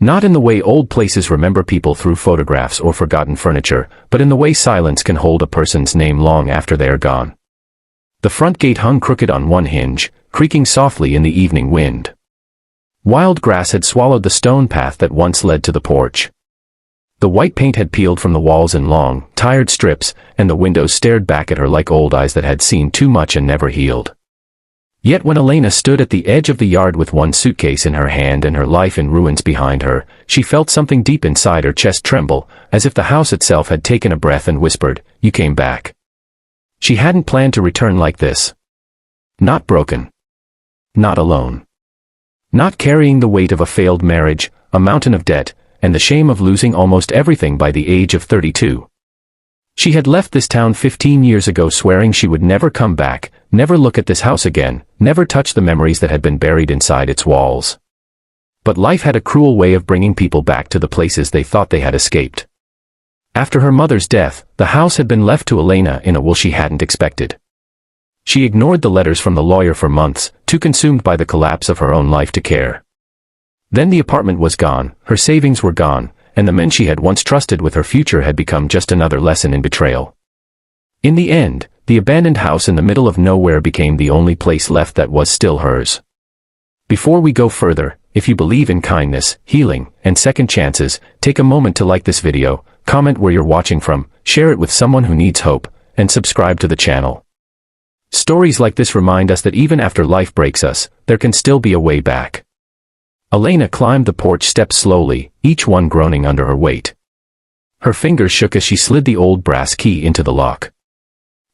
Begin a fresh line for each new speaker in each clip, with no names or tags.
Not in the way old places remember people through photographs or forgotten furniture, but in the way silence can hold a person's name long after they are gone. The front gate hung crooked on one hinge, creaking softly in the evening wind. Wild grass had swallowed the stone path that once led to the porch. The white paint had peeled from the walls in long, tired strips, and the windows stared back at her like old eyes that had seen too much and never healed. Yet when Elena stood at the edge of the yard with one suitcase in her hand and her life in ruins behind her, she felt something deep inside her chest tremble, as if the house itself had taken a breath and whispered, "You came back." She hadn't planned to return like this. Not broken. Not alone. Not carrying the weight of a failed marriage, a mountain of debt, and the shame of losing almost everything by the age of 32. She had left this town 15 years ago swearing she would never come back, never look at this house again, never touch the memories that had been buried inside its walls. But life had a cruel way of bringing people back to the places they thought they had escaped. After her mother's death, the house had been left to Elena in a will she hadn't expected. She ignored the letters from the lawyer for months, too consumed by the collapse of her own life to care. Then the apartment was gone, her savings were gone, and the men she had once trusted with her future had become just another lesson in betrayal. In the end, the abandoned house in the middle of nowhere became the only place left that was still hers. Before we go further, if you believe in kindness, healing, and second chances, take a moment to like this video, comment where you're watching from, share it with someone who needs hope, and subscribe to the channel. Stories like this remind us that even after life breaks us, there can still be a way back. Elena climbed the porch steps slowly, each one groaning under her weight. Her fingers shook as she slid the old brass key into the lock.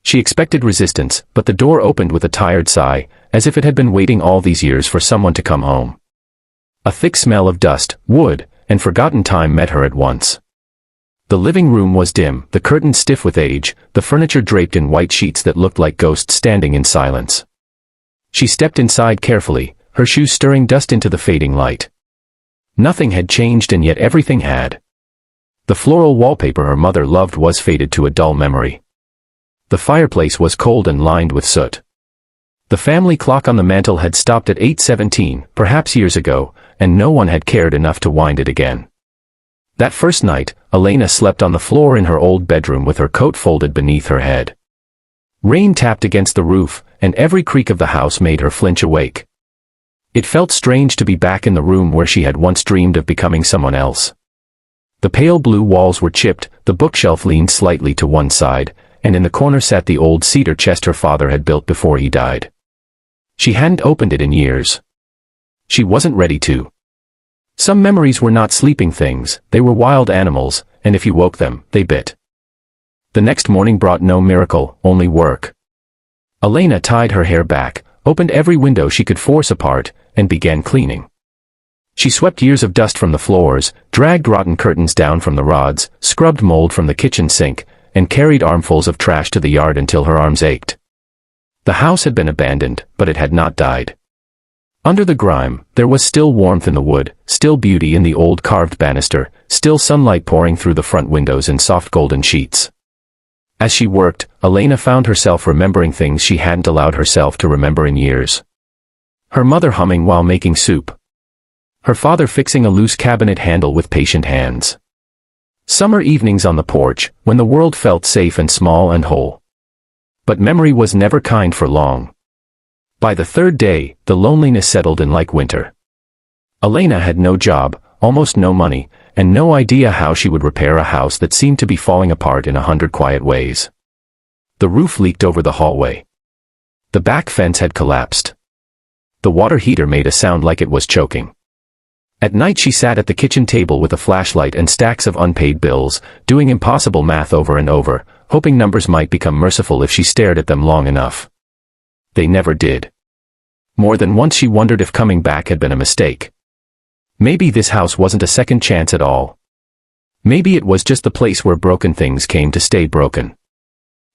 She expected resistance, but the door opened with a tired sigh, as if it had been waiting all these years for someone to come home. A thick smell of dust, wood, and forgotten time met her at once. The living room was dim, the curtains stiff with age, the furniture draped in white sheets that looked like ghosts standing in silence. She stepped inside carefully, her shoes stirring dust into the fading light. Nothing had changed and yet everything had. The floral wallpaper her mother loved was faded to a dull memory. The fireplace was cold and lined with soot. The family clock on the mantel had stopped at 8:17, perhaps years ago, and no one had cared enough to wind it again. That first night, Elena slept on the floor in her old bedroom with her coat folded beneath her head. Rain tapped against the roof, and every creak of the house made her flinch awake. It felt strange to be back in the room where she had once dreamed of becoming someone else. The pale blue walls were chipped, the bookshelf leaned slightly to one side, and in the corner sat the old cedar chest her father had built before he died. She hadn't opened it in years. She wasn't ready to. Some memories were not sleeping things, they were wild animals, and if you woke them, they bit. The next morning brought no miracle, only work. Elena tied her hair back, opened every window she could force apart, and began cleaning. She swept years of dust from the floors, dragged rotten curtains down from the rods, scrubbed mold from the kitchen sink, and carried armfuls of trash to the yard until her arms ached. The house had been abandoned, but it had not died. Under the grime, there was still warmth in the wood, still beauty in the old carved banister, still sunlight pouring through the front windows in soft golden sheets. As she worked, Elena found herself remembering things she hadn't allowed herself to remember in years. Her mother humming while making soup. Her father fixing a loose cabinet handle with patient hands. Summer evenings on the porch, when the world felt safe and small and whole. But memory was never kind for long. By the third day, the loneliness settled in like winter. Elena had no job, almost no money, and no idea how she would repair a house that seemed to be falling apart in 100 quiet ways. The roof leaked over the hallway. The back fence had collapsed. The water heater made a sound like it was choking. At night she sat at the kitchen table with a flashlight and stacks of unpaid bills, doing impossible math over and over, hoping numbers might become merciful if she stared at them long enough. They never did. More than once she wondered if coming back had been a mistake. Maybe this house wasn't a second chance at all. Maybe it was just the place where broken things came to stay broken.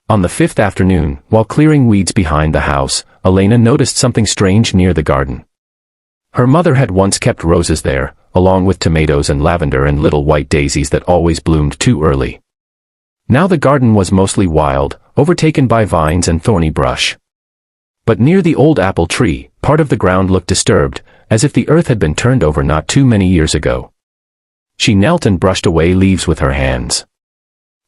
On the fifth afternoon, while clearing weeds behind the house, Elena noticed something strange near the garden. Her mother had once kept roses there, along with tomatoes and lavender and little white daisies that always bloomed too early. Now the garden was mostly wild, overtaken by vines and thorny brush. But near the old apple tree, part of the ground looked disturbed, as if the earth had been turned over not too many years ago. She knelt and brushed away leaves with her hands.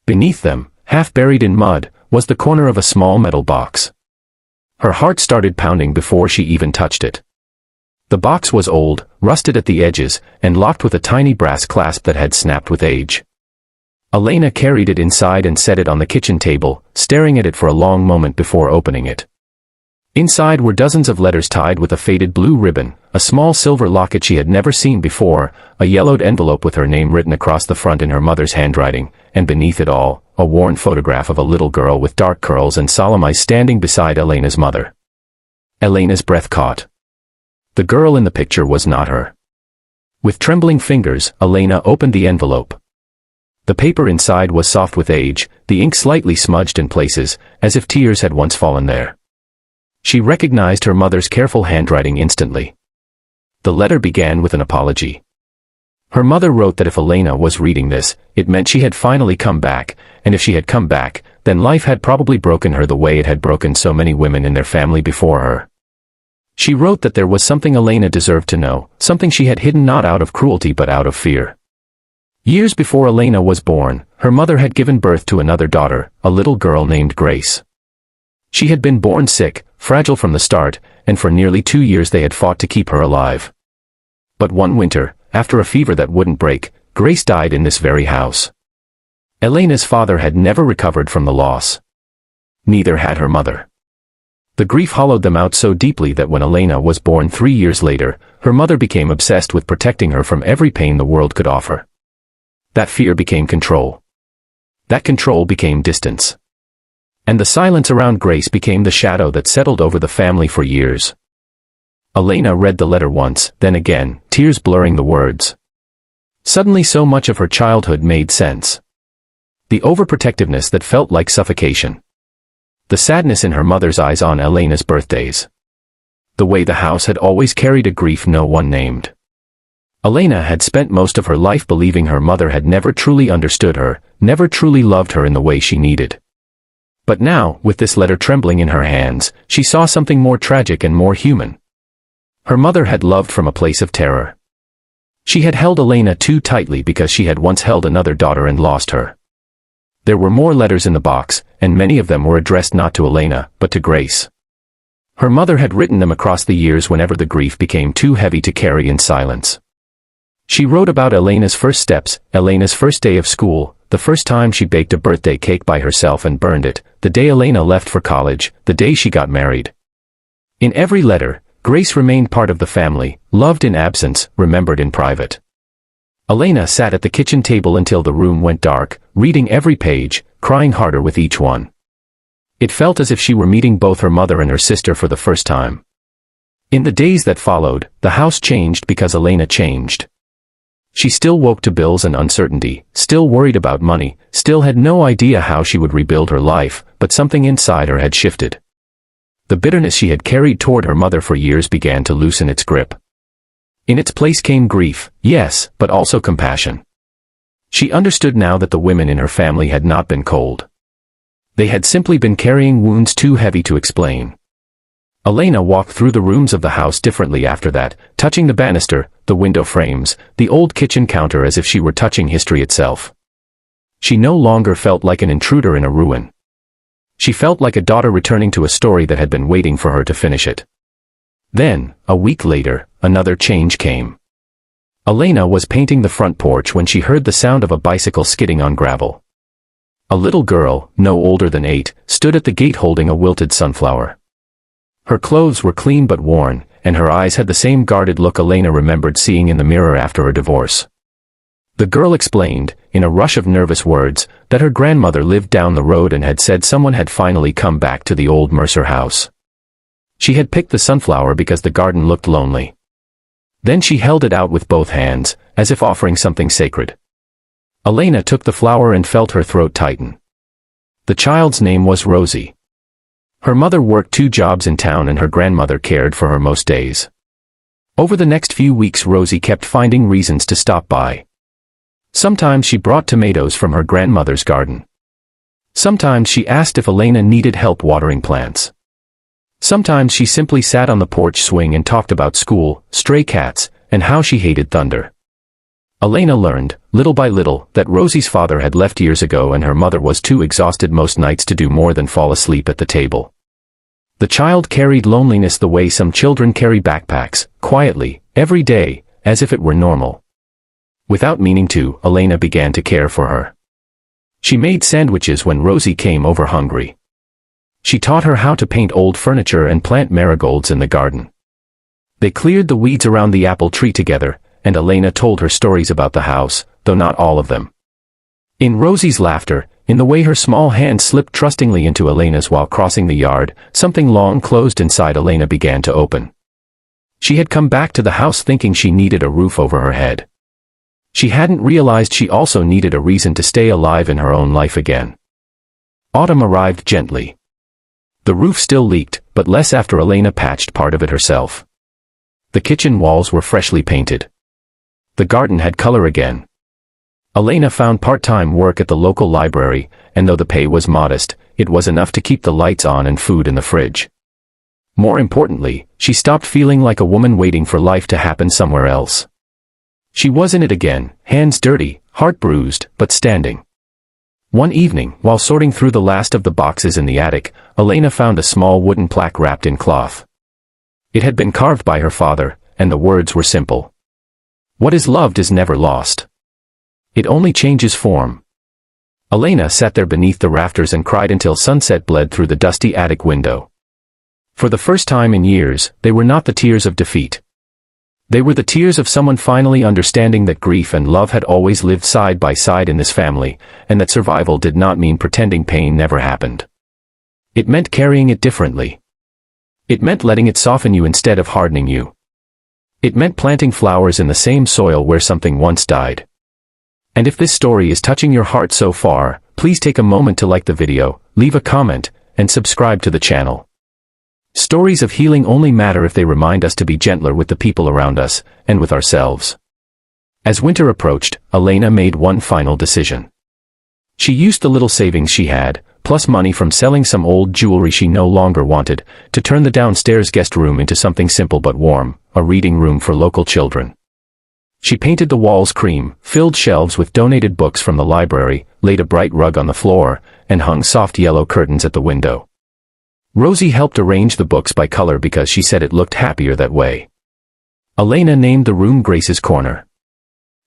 Beneath them, half buried in mud, was the corner of a small metal box. Her heart started pounding before she even touched it. The box was old, rusted at the edges, and locked with a tiny brass clasp that had snapped with age. Elena carried it inside and set it on the kitchen table, staring at it for a long moment before opening it. Inside were dozens of letters tied with a faded blue ribbon, a small silver locket she had never seen before, a yellowed envelope with her name written across the front in her mother's handwriting, and beneath it all, a worn photograph of a little girl with dark curls and solemn eyes standing beside Elena's mother. Elena's breath caught. The girl in the picture was not her. With trembling fingers, Elena opened the envelope. The paper inside was soft with age, the ink slightly smudged in places, as if tears had once fallen there. She recognized her mother's careful handwriting instantly. The letter began with an apology. Her mother wrote that if Elena was reading this, it meant she had finally come back, and if she had come back, then life had probably broken her the way it had broken so many women in their family before her. She wrote that there was something Elena deserved to know, something she had hidden not out of cruelty but out of fear. Years before Elena was born, her mother had given birth to another daughter, a little girl named Grace. She had been born sick, fragile from the start, and for nearly 2 years they had fought to keep her alive. But one winter, after a fever that wouldn't break, Grace died in this very house. Elena's father had never recovered from the loss. Neither had her mother. The grief hollowed them out so deeply that when Elena was born 3 years later, her mother became obsessed with protecting her from every pain the world could offer. That fear became control. That control became distance. And the silence around Grace became the shadow that settled over the family for years. Elena read the letter once, then again, tears blurring the words. Suddenly so much of her childhood made sense. The overprotectiveness that felt like suffocation. The sadness in her mother's eyes on Elena's birthdays. The way the house had always carried a grief no one named. Elena had spent most of her life believing her mother had never truly understood her, never truly loved her in the way she needed. But now, with this letter trembling in her hands, she saw something more tragic and more human. Her mother had loved from a place of terror. She had held Elena too tightly because she had once held another daughter and lost her. There were more letters in the box, and many of them were addressed not to Elena, but to Grace. Her mother had written them across the years whenever the grief became too heavy to carry in silence. She wrote about Elena's first steps, Elena's first day of school, the first time she baked a birthday cake by herself and burned it, the day Elena left for college, the day she got married. In every letter, Grace remained part of the family, loved in absence, remembered in private. Elena sat at the kitchen table until the room went dark, reading every page, crying harder with each one. It felt as if she were meeting both her mother and her sister for the first time. In the days that followed, the house changed because Elena changed. She still woke to bills and uncertainty, still worried about money, still had no idea how she would rebuild her life, but something inside her had shifted. The bitterness she had carried toward her mother for years began to loosen its grip. In its place came grief, yes, but also compassion. She understood now that the women in her family had not been cold. They had simply been carrying wounds too heavy to explain. Elena walked through the rooms of the house differently after that, touching the banister, the window frames, the old kitchen counter as if she were touching history itself. She no longer felt like an intruder in a ruin. She felt like a daughter returning to a story that had been waiting for her to finish it. Then, a week later, another change came. Elena was painting the front porch when she heard the sound of a bicycle skidding on gravel. A little girl, no older than 8, stood at the gate holding a wilted sunflower. Her clothes were clean but worn, and her eyes had the same guarded look Elena remembered seeing in the mirror after her divorce. The girl explained, in a rush of nervous words, that her grandmother lived down the road and had said someone had finally come back to the old Mercer house. She had picked the sunflower because the garden looked lonely. Then she held it out with both hands, as if offering something sacred. Elena took the flower and felt her throat tighten. The child's name was Rosie. Her mother worked 2 jobs in town and her grandmother cared for her most days. Over the next few weeks Rosie kept finding reasons to stop by. Sometimes she brought tomatoes from her grandmother's garden. Sometimes she asked if Elena needed help watering plants. Sometimes she simply sat on the porch swing and talked about school, stray cats, and how she hated thunder. Elena learned, little by little, that Rosie's father had left years ago and her mother was too exhausted most nights to do more than fall asleep at the table. The child carried loneliness the way some children carry backpacks, quietly, every day, as if it were normal. Without meaning to, Elena began to care for her. She made sandwiches when Rosie came over hungry. She taught her how to paint old furniture and plant marigolds in the garden. They cleared the weeds around the apple tree together, and Elena told her stories about the house, though not all of them. In Rosie's laughter, in the way her small hand slipped trustingly into Elena's while crossing the yard, something long closed inside Elena began to open. She had come back to the house thinking she needed a roof over her head. She hadn't realized she also needed a reason to stay alive in her own life again. Autumn arrived gently. The roof still leaked, but less after Elena patched part of it herself. The kitchen walls were freshly painted. The garden had color again. Elena found part-time work at the local library, and though the pay was modest, it was enough to keep the lights on and food in the fridge. More importantly, she stopped feeling like a woman waiting for life to happen somewhere else. She was in it again, hands dirty, heart bruised, but standing. One evening, while sorting through the last of the boxes in the attic, Elena found a small wooden plaque wrapped in cloth. It had been carved by her father, and the words were simple. What is loved is never lost. It only changes form. Elena sat there beneath the rafters and cried until sunset bled through the dusty attic window. For the first time in years, they were not the tears of defeat. They were the tears of someone finally understanding that grief and love had always lived side by side in this family, and that survival did not mean pretending pain never happened. It meant carrying it differently. It meant letting it soften you instead of hardening you. It meant planting flowers in the same soil where something once died. And if this story is touching your heart so far, please take a moment to like the video, leave a comment, and subscribe to the channel. Stories of healing only matter if they remind us to be gentler with the people around us, and with ourselves. As winter approached, Elena made one final decision. She used the little savings she had, plus money from selling some old jewelry she no longer wanted, to turn the downstairs guest room into something simple but warm, a reading room for local children. She painted the walls cream, filled shelves with donated books from the library, laid a bright rug on the floor, and hung soft yellow curtains at the window. Rosie helped arrange the books by color because she said it looked happier that way. Elena named the room Grace's Corner.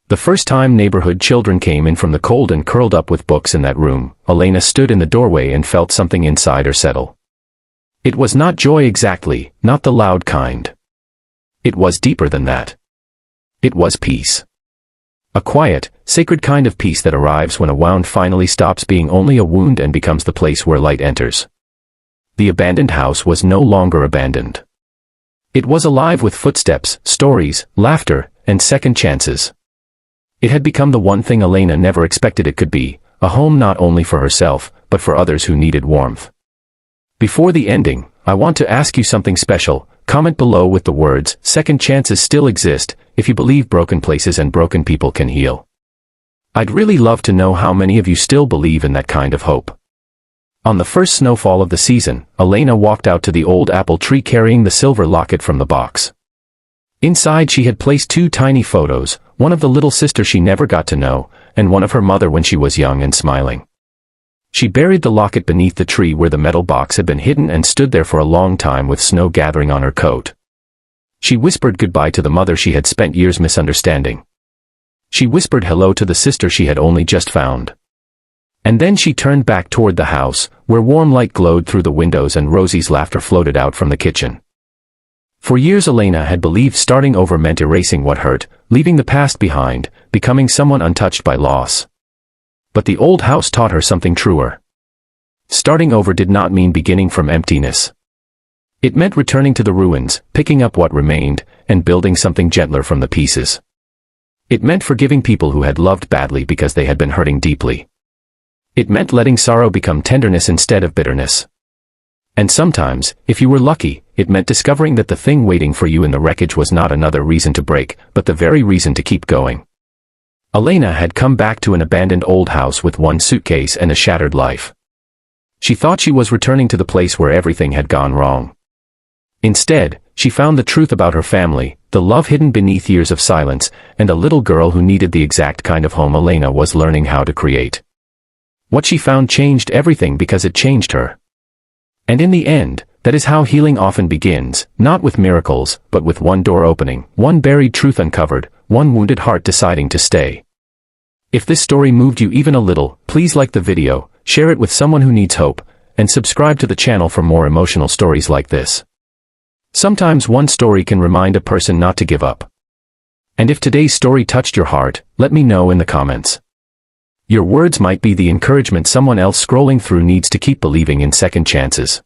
The first time neighborhood children came in from the cold and curled up with books in that room, Elena stood in the doorway and felt something inside her settle. It was not joy exactly, not the loud kind. It was deeper than that. It was peace. A quiet, sacred kind of peace that arrives when a wound finally stops being only a wound and becomes the place where light enters. The abandoned house was no longer abandoned. It was alive with footsteps, stories, laughter, and second chances. It had become the one thing Elena never expected it could be, a home not only for herself, but for others who needed warmth. Before the ending, I want to ask you something special. Comment below with the words, "Second chances still exist," if you believe broken places and broken people can heal. I'd really love to know how many of you still believe in that kind of hope. On the first snowfall of the season, Elena walked out to the old apple tree carrying the silver locket from the box. Inside she had placed two tiny photos, one of the little sister she never got to know, and one of her mother when she was young and smiling. She buried the locket beneath the tree where the metal box had been hidden and stood there for a long time with snow gathering on her coat. She whispered goodbye to the mother she had spent years misunderstanding. She whispered hello to the sister she had only just found. And then she turned back toward the house, where warm light glowed through the windows and Rosie's laughter floated out from the kitchen. For years Elena had believed starting over meant erasing what hurt, leaving the past behind, becoming someone untouched by loss. But the old house taught her something truer. Starting over did not mean beginning from emptiness. It meant returning to the ruins, picking up what remained, and building something gentler from the pieces. It meant forgiving people who had loved badly because they had been hurting deeply. It meant letting sorrow become tenderness instead of bitterness. And sometimes, if you were lucky, it meant discovering that the thing waiting for you in the wreckage was not another reason to break, but the very reason to keep going. Elena had come back to an abandoned old house with one suitcase and a shattered life. She thought she was returning to the place where everything had gone wrong. Instead, she found the truth about her family, the love hidden beneath years of silence, and a little girl who needed the exact kind of home Elena was learning how to create. What she found changed everything because it changed her. And in the end, that is how healing often begins, not with miracles, but with one door opening, one buried truth uncovered, one wounded heart deciding to stay. If this story moved you even a little, please like the video, share it with someone who needs hope, and subscribe to the channel for more emotional stories like this. Sometimes one story can remind a person not to give up. And if today's story touched your heart, let me know in the comments. Your words might be the encouragement someone else scrolling through needs to keep believing in second chances.